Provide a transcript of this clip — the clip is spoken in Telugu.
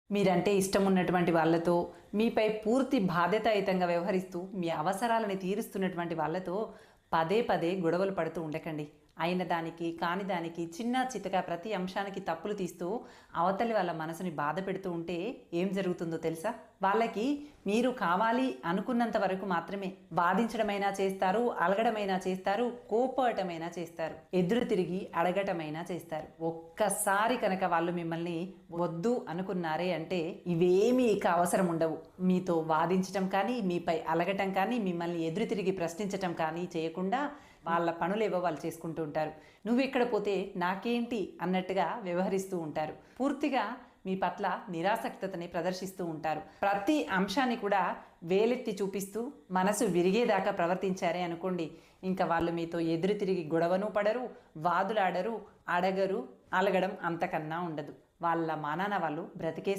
మీరంటే ఇష్టం ఉన్నటువంటి వాళ్ళతో, మీపై పూర్తి బాధ్యతాయుతంగా వ్యవహరిస్తూ, మీ అవసరాలని తీరుస్తున్నటువంటి వాళ్ళతో పదే పదే గొడవలు పడుతూ ఉండకండి. అయిన దానికి, కాని దానికి, చిన్న చితక ప్రతి అంశానికి తప్పులు తీస్తూ అవతలి వాళ్ళ మనసుని బాధ పెడుతూ ఉంటే ఏం జరుగుతుందో తెలుసా? వాళ్ళకి మీరు కావాలి అనుకున్నంత వరకు మాత్రమే వాదించడమైనా చేస్తారు, అలగడమైనా చేస్తారు, కోపడమైనా చేస్తారు, ఎదురు తిరిగి అడగటమైనా చేస్తారు. ఒక్కసారి కనుక వాళ్ళు మిమ్మల్ని వద్దు అనుకున్నారే అంటే ఇవేమీ ఇక అవసరం ఉండవు. మీతో వాదించటం కానీ, మీపై అలగటం కానీ, మిమ్మల్ని ఎదురు తిరిగి ప్రశ్నించటం కానీ చేయకుండా వాళ్ళ పనులేవో వాళ్ళు చేసుకుంటూ ఉంటారు. నువ్వు ఎక్కడ పోతే నాకేంటి అన్నట్టుగా వ్యవహరిస్తూ ఉంటారు. పూర్తిగా మీ పట్ల నిరాసక్తతని ప్రదర్శిస్తూ ఉంటారు. ప్రతి అంశాన్ని కూడా వేలెత్తి చూపిస్తూ మనసు విరిగేదాకా ప్రవర్తించారే అనుకోండి, ఇంకా వాళ్ళు మీతో ఎదురు తిరిగి గొడవను పడరు, వాదులాడరు, అడగరు, అలగడం అంతకన్నా ఉండదు. వాళ్ళ మానాన వాళ్ళు బ్రతికేస్తారు.